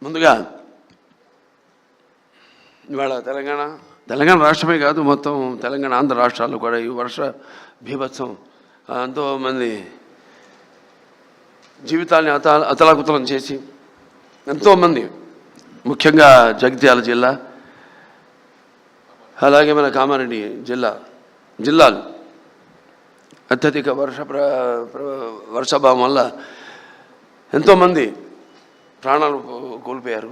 ముందుగా ఇవాళ తెలంగాణ రాష్ట్రమే కాదు, మొత్తం తెలంగాణ ఆంధ్ర రాష్ట్రాల్లో కూడా ఈ వర్ష బీభత్సం ఎంతోమంది జీవితాన్ని అతలాకుతలం చేసి ఎంతోమంది, ముఖ్యంగా జగిత్యాల జిల్లా, అలాగే మన కామారెడ్డి జిల్లాలు అత్యధిక వర్షాభావం వల్ల ఎంతోమంది ప్రాణాలు కోల్పోయారు.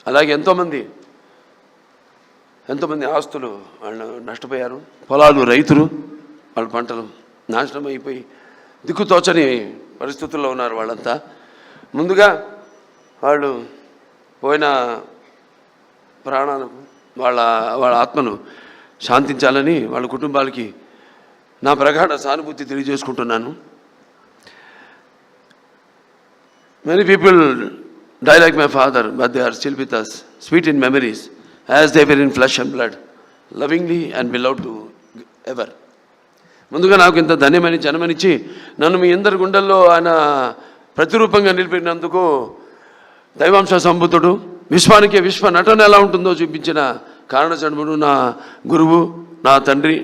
అలాగే ఎంతోమంది ఆస్తులు వాళ్ళు నష్టపోయారు. పొలాలు, రైతులు వాళ్ళ పంటలు నాశనం అయిపోయి దిక్కుతోచని పరిస్థితుల్లో ఉన్నారు వాళ్ళంతా. ముందుగా వాళ్ళు పోయిన ప్రాణాలకు వాళ్ళ ఆత్మను శాంతించాలని వాళ్ళ కుటుంబాలకి నా ప్రగాఢ సానుభూతి తెలియజేసుకుంటున్నాను. Many people die like my father, but they are still with us, sweet in memories, as they were in flesh and blood, lovingly and beloved to ever. ముందుగా నాకు ఇంత ధన్యమని జన్మనిచ్చి నన్ను మీ అందరి గుండెల్లో ఆయన ప్రతిరూపంగా నిలిపినందుకు దైవాంశ సంబుద్ధుడు, విశ్వానికి విశ్వ నటన ఎలా ఉంటుందో చూపించిన కారణజన్ముడు, నా గురువు, నా తండ్రి,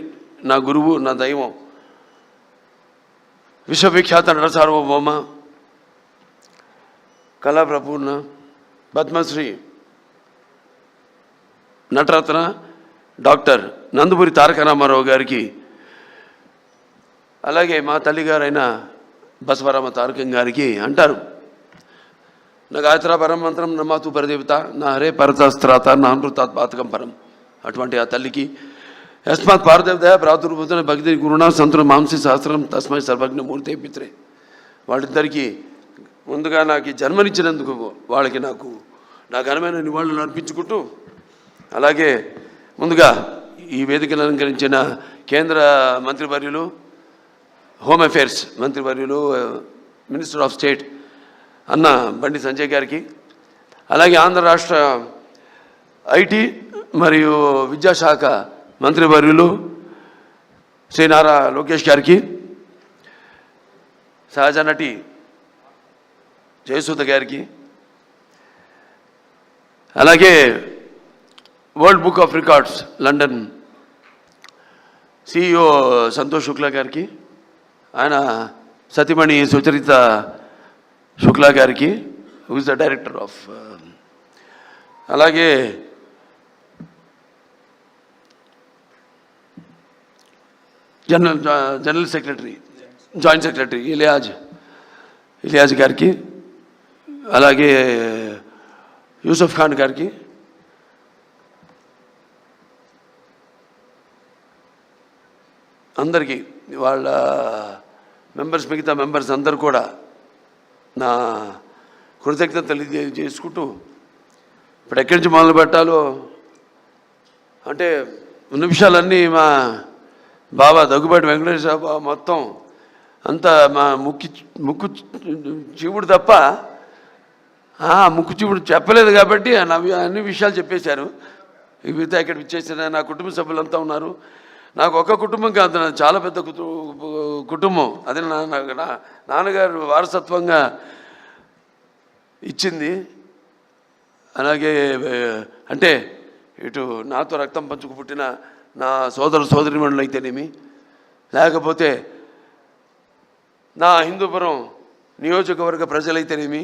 నా గురువు, నా దైవం, విశ్వవిఖ్యాత నట సార్వభౌమ, కళాప్రపూర్ణ, పద్మశ్రీ, నటరత్న డాక్టర్ నందమూరి తారక రామారావు గారికి, అలాగే మా తల్లిగారైన బసవరామ తారకం గారికి అంటారు, నా గాయత్ర పరం మంత్రం నమాతు పరదేవత, నా హరే పరతస్త్రాత, నా అమృతాత్పాతకం పరం. అటువంటి ఆ తల్లికి యస్మాత్ పారదేవత ప్రాతుర్భూత భక్తి గురుణా సంతుల మాంసి శాస్త్రం తస్మై సర్వజ్ఞ మూర్తే పిత్రే. వాళ్ళిద్దరికీ ముందుగా నాకు జన్మనిచ్చినందుకు వాళ్ళకి నా ఘనమైన నివాళులు అర్పించుకుంటూ, అలాగే ముందుగా ఈ వేదికను అలంకరించిన కేంద్ర మంత్రివర్యులు, హోమ్ అఫేర్స్ మంత్రివర్యులు, మినిస్టర్ ఆఫ్ స్టేట్ అన్న బండి సంజయ్ గారికి, అలాగే ఆంధ్ర రాష్ట్ర ఐటీ మరియు విద్యాశాఖ మంత్రివర్యులు శ్రీ నారా లోకేష్ గారికి, సహజ నటి జయసుధ గారికి, అలాగే world book of records London CEO Santosh Shukla గారికి, ఆయన సతీమణి సుచరిత శుక్లా గారికి, who is the director of, అలాగే general secretary, joint secretary Iliyaz గారికి, అలాగే యూసఫ్ ఖాన్ గారికి, అందరికీ వాళ్ళ మిగతా మెంబర్స్ అందరూ కూడా నా కృతజ్ఞత తెలియజేసుకుంటూ, ఇప్పుడు ఎక్కడి నుంచి మొదలు పెట్టాలో అంటే ఉన్న విషయాలన్నీ మా బాబా దగ్గుబాటి వెంకటేశ్వర బాబా మొత్తం అంతా మా ముక్కు చీవుడు తప్ప ముక్కు చీవుడు చెప్పలేదు కాబట్టి అన్ని విషయాలు చెప్పేశారు. మిగతా ఇక్కడ ఇచ్చేసిన నా కుటుంబ సభ్యులంతా ఉన్నారు. నాకు ఒక కుటుంబం కాదు, చాలా పెద్ద కుటుంబం. అది నాన్నగారు వారసత్వంగా ఇచ్చింది. అలాగే అంటే ఇటు నాతో రక్తం పంచుకు పుట్టిన నా సోదరిమణులు అయితేనేమి, లేకపోతే నా హిందూపురం నియోజకవర్గ ప్రజలైతేనేమి,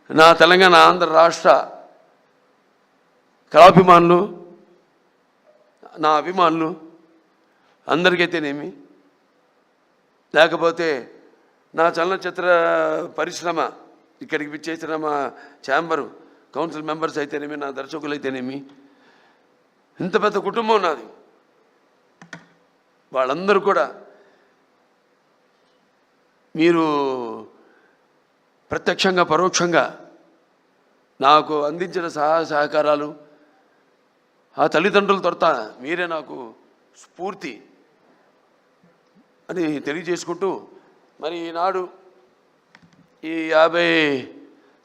నా తెలంగాణ ఆంధ్ర రాష్ట్ర కళాభిమానులు, నా అభిమానులు అందరికైతేనేమి, లేకపోతే నా చలనచిత్ర పరిశ్రమ ఇక్కడికి విచ్చేసిన మా ఛాంబరు కౌన్సిల్ మెంబర్స్ అయితేనేమి, నా దర్శకులు అయితేనేమి, ఇంత పెద్ద కుటుంబం నాది. వాళ్ళందరూ కూడా మీరు ప్రత్యక్షంగా పరోక్షంగా నాకు అందించిన సహకారాలు, ఆ తల్లిదండ్రుల తొడత మీరే నాకు స్ఫూర్తి అని తెలియజేసుకుంటూ, మరి ఈనాడు ఈ 50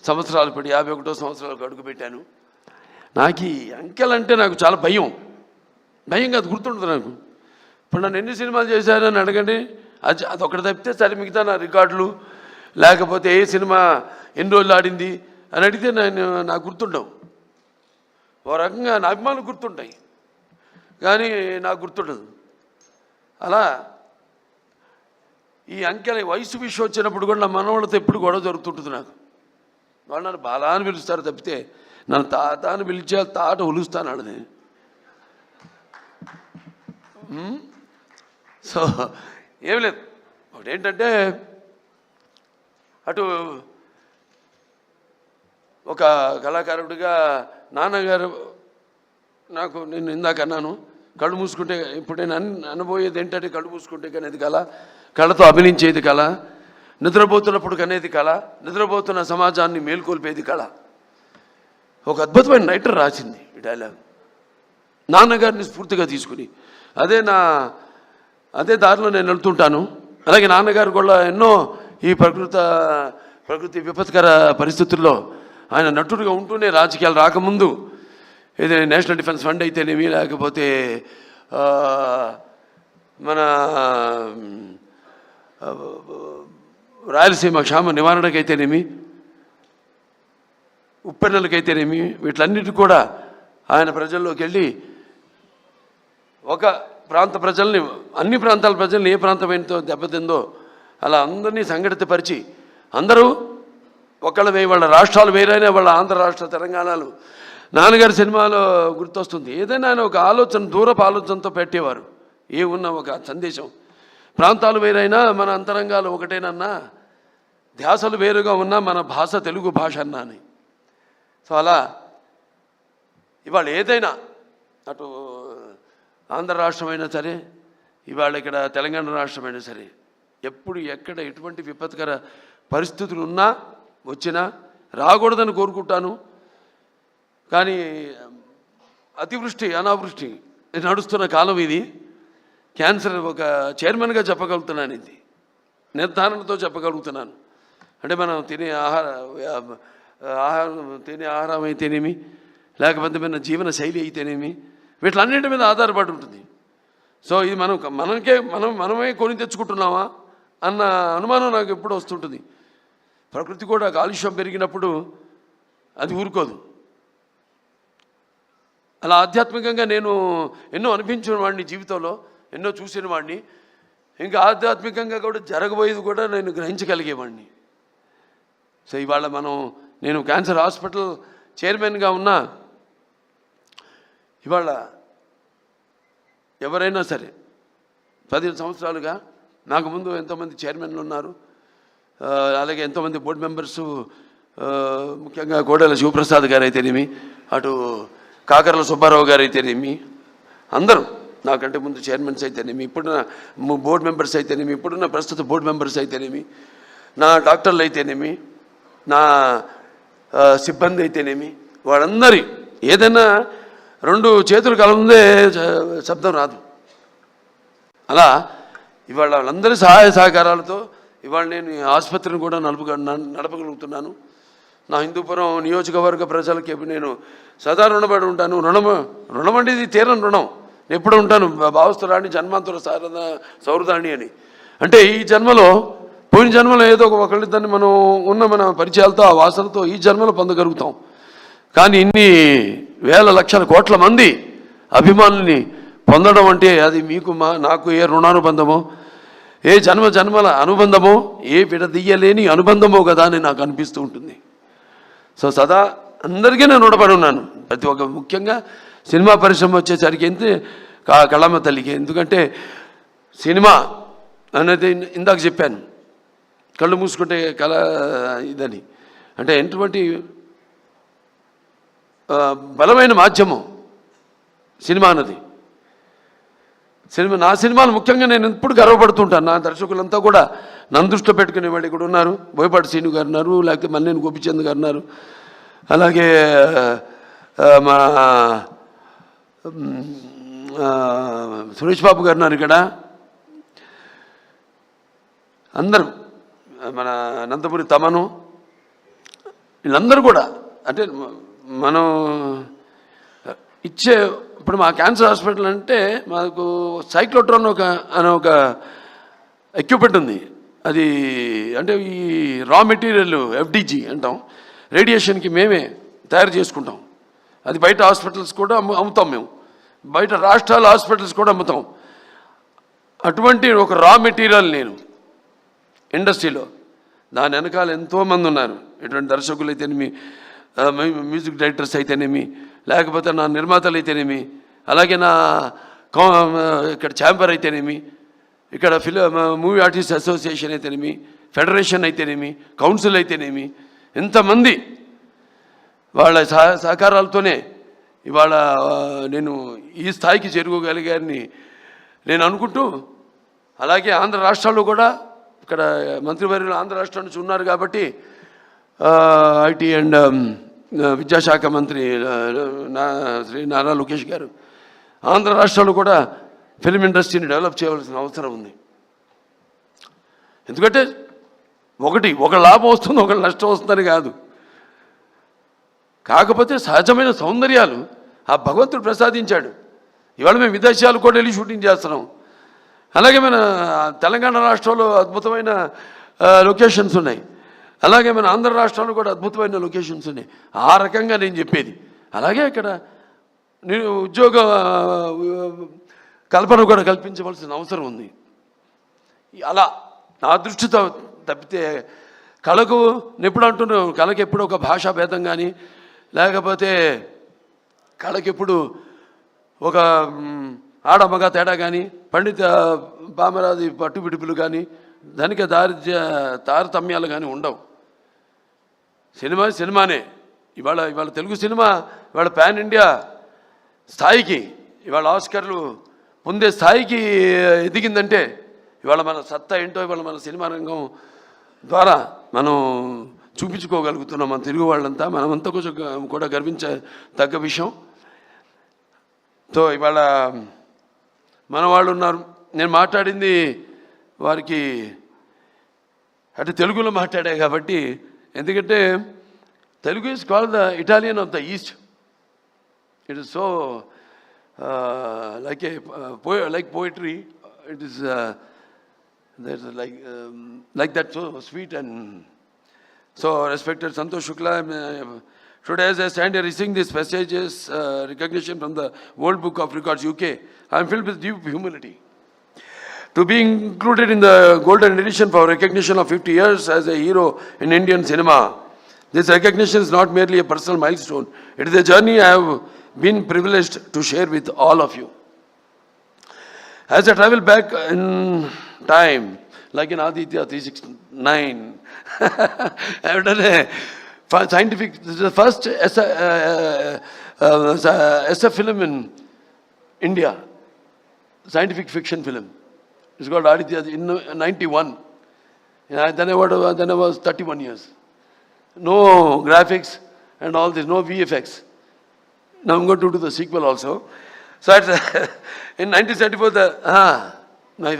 సంవత్సరాలు, ఇప్పుడు 51వ సంవత్సరాలకు అడుగుపెట్టాను. నాకు ఈ అంకెలంటే నాకు చాలా భయం కాదు, గుర్తుంటుంది నాకు. ఇప్పుడు నన్ను ఎన్ని సినిమాలు చేశారని అడగండి, అదొకటి తప్పితే సరే మిగతా నా రికార్డులు లేకపోతే ఏ సినిమా ఎన్ని రోజులు ఆడింది అని అడిగితే నాకు గుర్తుండవు. ఓ రకంగా నా అభిమానులు గుర్తుంటాయి కానీ నాకు గుర్తుండదు. అలా ఈ అంకెల వయసు విషయం వచ్చినప్పుడు కూడా నా మనవాళ్ళతో ఎప్పుడు గొడవ జరుగుతుంటుంది. నాకు వాళ్ళు నన్ను బాలా అని పిలుస్తారు తప్పితే నన్ను తాత అని పిలిచే తాట ఒలుస్తాను అన్నది. సో ఏం లేదు, ఒకటేంటంటే అటు ఒక కళాకారుడిగా నాన్నగారు నాకు నేను ఇందాక అన్నాను, కళ్ళు మూసుకుంటే ఇప్పుడు నేను అనబోయేది ఏంటంటే కళ్ళు మూసుకుంటే కనేది కళ, కళతో అభినయించేది కళ, నిద్రపోతున్నప్పుడు కనేది కళ, నిద్రపోతున్న సమాజాన్ని మేల్కొల్పేది కళ. ఒక అద్భుతమైన రైటర్ రాసింది ఈ డైలాగ్, నాన్నగారిని స్ఫూర్తిగా తీసుకుని. అదే దారిలో నేను వెళ్తుంటాను. అలాగే నాన్నగారు కూడా ఎన్నో ఈ ప్రకృతి విపత్కర పరిస్థితుల్లో ఆయన నటుడిగా ఉంటూనే రాజకీయాలు రాకముందు ఇది నేషనల్ డిఫెన్స్ ఫండ్ అయితేనేమి, లేకపోతే మన రాయలసీమ క్షామ నివారణకైతేనేమి, ఉప్పెన్నెలకైతేనేమి, వీటిలన్నిటి కూడా ఆయన ప్రజల్లోకి వెళ్ళి ఒక ప్రాంత ప్రజల్ని, అన్ని ప్రాంతాల ప్రజల్ని ఏ ప్రాంతమైనతో దెబ్బతిందో అలా అందరినీ సంఘటితపరిచి అందరూ ఒకళ్ళ వాళ్ళ రాష్ట్రాలు వేరైనా వాళ్ళ ఆంధ్ర రాష్ట్ర తెలంగాణలు నాన్నగారి సినిమాలో గుర్తొస్తుంది. ఏదైనా ఆయన ఒక ఆలోచన, దూరపు ఆలోచనతో పెట్టేవారు. ఉన్న ఒక సందేశం, ప్రాంతాలు వేరైనా మన అంతరంగాలు ఒకటేనన్నా, ధ్యాసలు వేరుగా ఉన్నా మన భాష తెలుగు భాష అన్నా అని. సో అలా ఇవాళ ఏదైనా అటు ఆంధ్ర రాష్ట్రమైనా సరే, ఇవాళ ఇక్కడ తెలంగాణ రాష్ట్రమైనా సరే, ఎప్పుడు ఎక్కడ ఎటువంటి విపత్కర పరిస్థితులు ఉన్నా వచ్చినా రాకూడదని కోరుకుంటాను. కానీ అతివృష్టి అనావృష్టి నడుస్తున్న కాలం ఇది. క్యాన్సర్ ఒక చైర్మన్గా చెప్పగలుగుతున్నాను, ఇది నిర్ధారణతో చెప్పగలుగుతున్నాను. అంటే మనం తినే ఆహారం అయితేనేమి, లేకపోతే మన జీవన శైలి అయితేనేమి, వీటిలన్నింటి మీద ఆధారపడి ఉంటుంది. సో ఇది మనమే కొని తెచ్చుకుంటున్నామా అన్న అనుమానం నాకు ఎప్పుడు వస్తుంటుంది. ప్రకృతి కూడా కాలుష్యం పెరిగినప్పుడు అది ఊరుకోదు. అలా ఆధ్యాత్మికంగా నేను ఎన్నో అనిపించిన వాడిని జీవితంలో, ఎన్నో చూసిన వాడిని. ఇంకా ఆధ్యాత్మికంగా కూడా జరగబోయేది కూడా నేను గ్రహించగలిగేవాడిని. సో ఇవాళ నేను క్యాన్సర్ హాస్పిటల్ చైర్మన్గా ఉన్నా, ఇవాళ ఎవరైనా సరే 15 సంవత్సరాలుగా నాకు ముందు ఎంతోమంది చైర్మన్లు ఉన్నారు, అలాగే ఎంతోమంది బోర్డు మెంబర్సు, ముఖ్యంగా కోడెల శివప్రసాద్ గారు అయితేనేమి, అటు కాకర్ల సుబ్బారావు గారు అయితేనేమి, అందరూ నాకంటే ముందు చైర్మన్స్ అయితేనేమి, ఇప్పుడున్న బోర్డు మెంబర్స్ అయితేనేమి, ఇప్పుడున్న ప్రస్తుత బోర్డు మెంబర్స్ అయితేనేమి, నా డాక్టర్లు అయితేనేమి, నా సిబ్బంది అయితేనేమి, వాళ్ళందరి ఏదైనా 2 చేతులు కలముందే శబ్దం రాదు. అలా ఇవాళ వాళ్ళందరి సహాయ సహకారాలతో ఇవాళ నేను ఆసుపత్రిని కూడా నడపగలుగుతున్నాను. నా హిందూపురం నియోజకవర్గ ప్రజలకి నేను సదా రుణపడి ఉంటాను. రుణం అంటే ఇది తీరని రుణం. నేను ఎప్పుడు ఉంటాను, భావస్తురాణి జన్మాంతర సౌరదాణి అని. అంటే ఈ జన్మలో, పోయిన జన్మలో ఏదో ఒకళ్ళిద్దరిని మన పరిచయాలతో ఆ వాసనతో ఈ జన్మలో పొందగలుగుతాం. కానీ ఇన్ని వేల లక్షల కోట్ల మంది అభిమానుల్ని పొందడం అంటే అది మీకు నాకు ఏ రుణానుబంధమో, ఏ జన్మల అనుబంధమో, ఏ విడదీయలేని అనుబంధమో కదా అని నాకు అనిపిస్తూ ఉంటుంది. సో సదా అందరికీ నేను రుణపడి ఉన్నాను. ప్రతి ఒక్క, ముఖ్యంగా సినిమా పరిశ్రమ వచ్చేసరికి కళమ్మ తల్లికి. ఎందుకంటే సినిమా అనేది ఇందాక చెప్పాను, కళ్ళు మూసుకుంటే కళ ఇదని. అంటే ఎటువంటి బలమైన మాధ్యమం సినిమా అన్నది. నా సినిమాలు ముఖ్యంగా నేను ఎప్పుడు గర్వపడుతుంటాను. నా దర్శకులంతా కూడా నన్ను దృష్టిలో పెట్టుకునే వాళ్ళు ఇక్కడ ఉన్నారు. బోయపాటి శ్రీను గారు ఉన్నారు, లేకపోతే మల్లేని గోపిచంద్ గారు ఉన్నారు, అలాగే మా సురేష్ బాబు గారు ఉన్నారు ఇక్కడ. అందరూ, మన నందమూరి తమను, వీళ్ళందరూ కూడా. అంటే మనం ఇప్పుడు మా క్యాన్సర్ హాస్పిటల్ అంటే మాకు సైక్లోట్రాన్ అనే ఒక ఎక్విప్మెంట్ ఉంది. అది అంటే ఈ రా మెటీరియల్ FDG అంటాం, రేడియేషన్కి మేమే తయారు చేసుకుంటాం. అది బయట హాస్పిటల్స్ కూడా అమ్ముతాం, మేము బయట రాష్ట్రాల హాస్పిటల్స్ కూడా అమ్ముతాం. అటువంటి ఒక రా మెటీరియల్ నేను ఇండస్ట్రీలో, దాని వెనకాల ఎంతోమంది ఉన్నారు. ఇటువంటి దర్శకులు అయితేనేమి, మ్యూజిక్ డైరెక్టర్స్ అయితేనేమి, లేకపోతే నా నిర్మాతలు అయితేనేమి, అలాగే నా ఇక్కడ ఛాంబర్ అయితేనేమి, ఇక్కడ మూవీ ఆర్టిస్ట్ అసోసియేషన్ అయితేనేమి, ఫెడరేషన్ అయితేనేమి, కౌన్సిల్ అయితేనేమి, ఎంతమంది వాళ్ళ సహకారాలతోనే ఇవాళ నేను ఈ స్థాయికి చేరుకోగలిగానని నేను అనుకుంటూ, అలాగే ఆంధ్ర రాష్ట్రాల్లో కూడా ఇక్కడ మంత్రివర్యులు ఆంధ్ర రాష్ట్రం నుంచి ఉన్నారు కాబట్టి ఐటీ అండ్ విద్యాశాఖ మంత్రి శ్రీ నారా లోకేష్ గారు ఆంధ్ర రాష్ట్రాల్లో కూడా ఫిల్మ్ ఇండస్ట్రీని డెవలప్ చేయవలసిన అవసరం ఉంది. ఎందుకంటే ఒక లాభం వస్తుంది, ఒక నష్టం వస్తుందని కాదు. కాకపోతే సహజమైన సౌందర్యాలు ఆ భగవంతుడు ప్రసాదించాడు. ఇవాళ మేము విదేశాలు కూడా వెళ్ళి షూటింగ్ చేస్తున్నాం. అలాగే మన తెలంగాణ రాష్ట్రంలో అద్భుతమైన లొకేషన్స్ ఉన్నాయి, అలాగే మన ఆంధ్ర రాష్ట్రంలో కూడా అద్భుతమైన లొకేషన్స్ ఉన్నాయి. ఆ రకంగా నేను చెప్పేది. అలాగే ఇక్కడ నేను ఉద్యోగ కల్పన కూడా కల్పించవలసిన అవసరం ఉంది. అలా నా దృష్టితో తప్పితే కళకు ఎప్పుడు అంటున్నాను, కళకి ఎప్పుడు ఒక భాషా భేదం కానీ, లేకపోతే కళకెప్పుడు ఒక ఆడమగ తేడా కానీ, పండిత పామరాది పట్టుబిడుపులు కానీ, ధనిక తారతమ్యాలు కానీ ఉండవు. సినిమానే. ఇవాళ తెలుగు సినిమా ఇవాళ పాన్ ఇండియా స్థాయికి, ఇవాళ ఆస్కర్లు పొందే స్థాయికి ఎదిగిందంటే ఇవాళ మన సత్తా ఏంటో ఇవాళ మన సినిమా రంగం ద్వారా మనం చూపించుకోగలుగుతున్నాం. మన తెలుగు వాళ్ళంతా, మనమంతా కొంచెం కూడా గర్వించదగ్గ విషయం. సో ఇవాళ మన వాళ్ళు ఉన్నారు. నేను మాట్లాడింది వారికి అంటే తెలుగులో మాట్లాడా కాబట్టి, ఎందుకంటే Telugu is called the Italian of the east. It is so like poetry. It is there's like that, so sweet. And so respected Santosh Shukla, today as I stand here receiving this prestigious recognition from the World Book of Records UK, I am filled with deep humility to be included in the golden edition for recognition of 50 years as a hero in Indian cinema. This recognition is not merely a personal milestone, it is a journey I have been privileged to share with all of you. As I travel back in time, like in Aditya 369, I have done a scientific, this is the first SF film in India, scientific fiction film. It's called Aditya in 91. Then I was 31 years. No graphics and all this, no VFX. Now I'm going to do the sequel also. So in 1974, my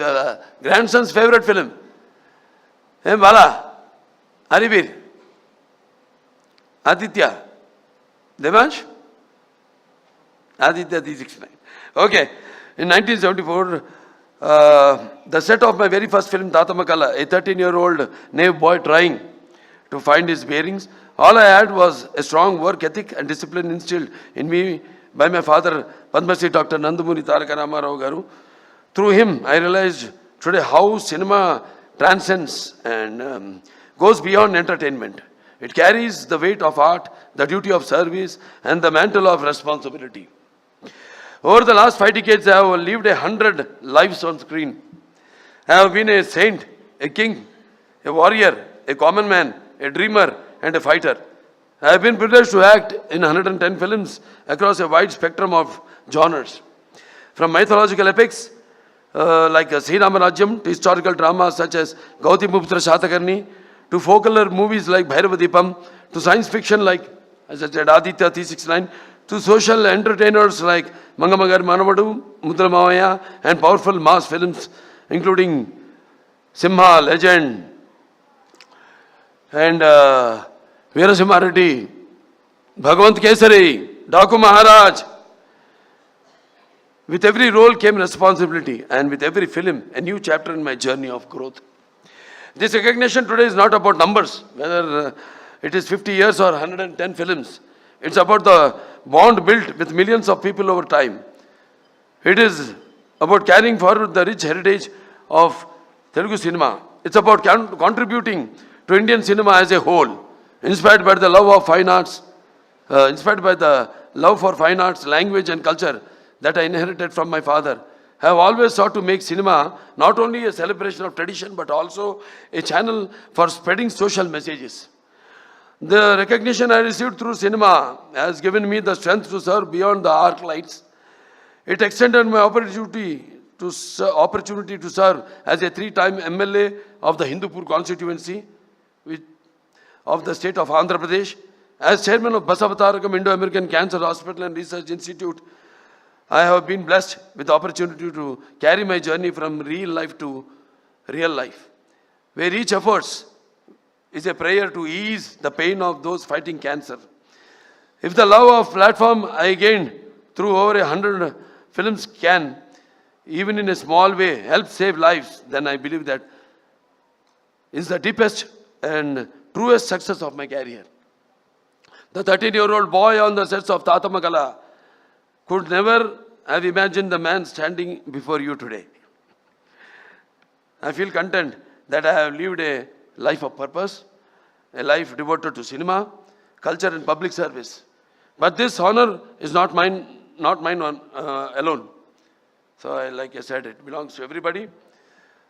grandson's favorite film, Bala, Haribir, Aditya, Devansh, Aditya 369. Okay, in 1974, the set of my very first film, Tatamakala, a 13-year-old naive boy trying to find his bearings. All I had was a strong work ethic and discipline instilled in me by my father, Padma Shri Dr. Nandamuri Taraka Ramarao Garu. Through him, I realized today how cinema transcends and goes beyond entertainment. It carries the weight of art, the duty of service, and the mantle of responsibility. Over the last 5 decades, I have lived 100 lives on screen. I have been a saint, a king, a warrior, a common man, a dreamer, and a fighter. I have been privileged to act in 110 films across a wide spectrum of genres. From mythological epics like Sri Ramarajyam to historical dramas such as Gautamiputra Shatakarni, to folklore movies like Bhairavadipam, to science fiction like, as I said, Aditya 369, to social entertainers like Mangamagar Manavadu, Mudra Mavaya, and powerful mass films including Simha, Legend, and Veerasimhareddy, Bhagavant Kesari, Daku Maharaj, With every role came responsibility, and with every film, a new chapter in my journey of growth. This recognition today is not about numbers, whether it is 50 years or 110 films. It's about the bond built with millions of people over time. It is about carrying forward the rich heritage of Telugu cinema. It's about contributing to Indian cinema as a whole, inspired by the love of fine arts, inspired by the love for fine arts, language and culture that I inherited from my father. I have always sought to make cinema not only a celebration of tradition but also a channel for spreading social messages. The recognition I received through cinema has given me the strength to serve beyond the arc lights. It extended my opportunity to serve as a 3-time MLA of the Hindupur constituency of the state of Andhra Pradesh, as chairman of Basavatarakam Indo-American Cancer Hospital and Research Institute. I have been blessed with the opportunity to carry my journey from real life to real life, where each effort is a prayer to ease the pain of those fighting cancer. If the love of platform I gained through over 100 films can, even in a small way, help save lives, then I believe that is the deepest and truest success of my career. The 13-year-old boy on the sets of Tata Magala could never have imagined the man standing before you today. I feel content that I have lived a life of purpose, a life devoted to cinema, culture and public service. But this honor is not mine alone. So like I said, it belongs to everybody.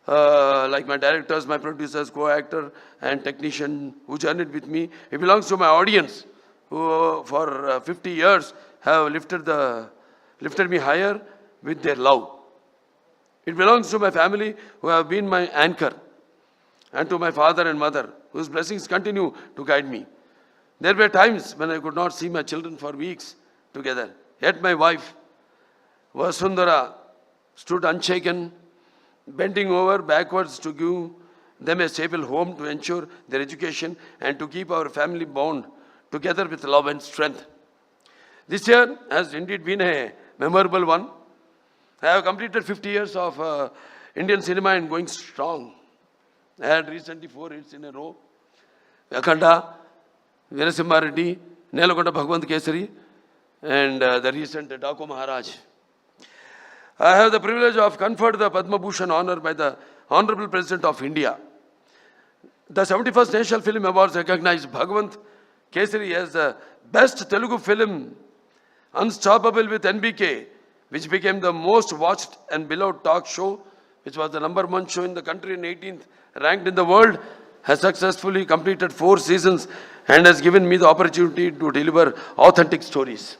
Like my directors, my producers, co-actor and technician who journeyed with me. It belongs to my audience who for 50 years have lifted me higher with their love. It belongs to my family who have been my anchor, and to my father and mother whose blessings continue to guide me. There were times when I could not see my children for weeks together. Yet my wife, Vasundhara, stood unshaken, bending over backwards to give them a stable home, to ensure their education and to keep our family bound together with love and strength. This year has indeed been a memorable one. I have completed 50 years of Indian cinema and going strong. I had recently 4 hits in a row. Akhanda, Veerasimha Reddy, Nelagonda Bhagwant Kesari, and the recent Daku Maharaj. I have the privilege of conferred the Padma Bhushan honor by the Honorable President of India. The 71st National Film Awards recognized Bhagwant Kesari as the best Telugu film, Unstoppable with NBK, which became the most watched and beloved talk show, which was the #1 show in the country and 18th ranked in the world, has successfully completed 4 seasons and has given me the opportunity to deliver authentic stories.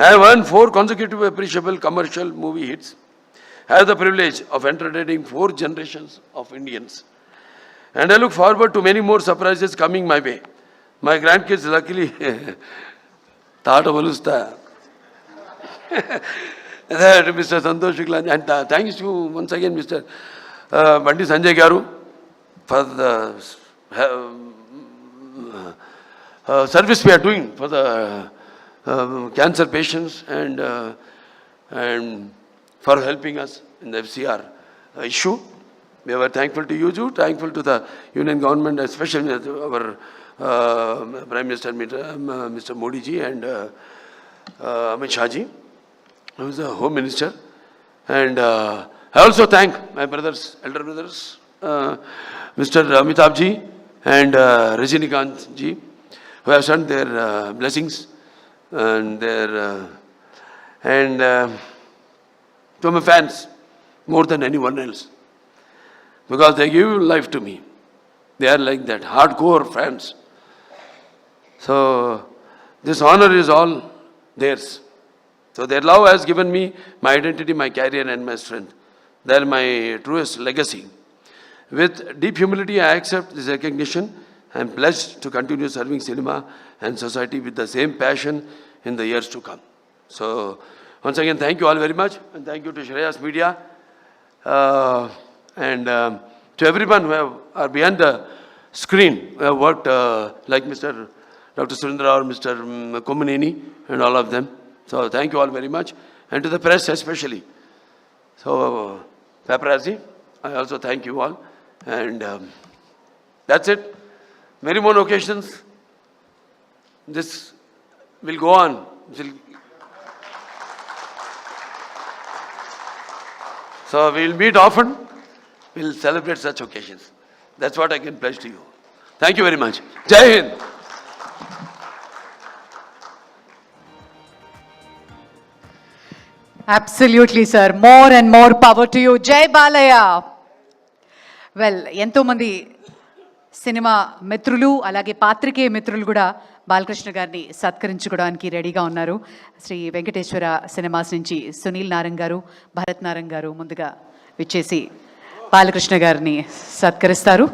I have won 4 consecutive appreciable commercial movie hits. I have the privilege of entertaining 4 generations of Indians. And I look forward to many more surprises coming my way. My grandkids luckily thought of Alusta. Mr. Santosh Shukla, and thanks to once again Mr. Bandi Sanjay Garu for the service we are doing for the cancer patients and for helping us in the FCR issue. We were thankful to you too, thankful to the Union government, especially our Prime Minister Mr. Modi ji and Amit Shah ji, who is the Home Minister. And I also thank my brothers, elder brothers, Mr. Amitabh ji and Rajinikanth ji, who have sent their blessings and their to my fans more than anyone else, because they give life to me. They are like that, hardcore fans. So this honor is all theirs. So their love has given me my identity, my career and my strength. They are my truest legacy. With deep humility, I accept this recognition. I am pledged to continue serving cinema and society with the same passion in the years to come. So once again, thank you all very much, and thank you to Shreyas Media and to everyone who are behind the screen, who have worked like Mr. Dr. Surendra or Mr. Komaneni and all of them. So thank you all very much. and to the press especially. So, paparazzi, I also thank you all. And that's it. Many more occasions. This will go on. So we'll meet often. We'll celebrate such occasions. That's what I can pledge to you. Thank you very much. Jai Hind. Absolutely, sir. More and more power to you. Jai Balaya. Well, ఎంతో మంది cinema మిత్రులు అలాగే పాత్రికేయ మిత్రులు కూడా బాలకృష్ణ గారిని సత్కరించుకోవడానికి రెడీగా ఉన్నారు. శ్రీ వెంకటేశ్వర సినిమాస్ నుంచి సునీల్ నారంగ్ గారు, భరత్ నారంగ్ గారు ముందుగా విచ్చేసి బాలకృష్ణ గారిని సత్కరిస్తారు.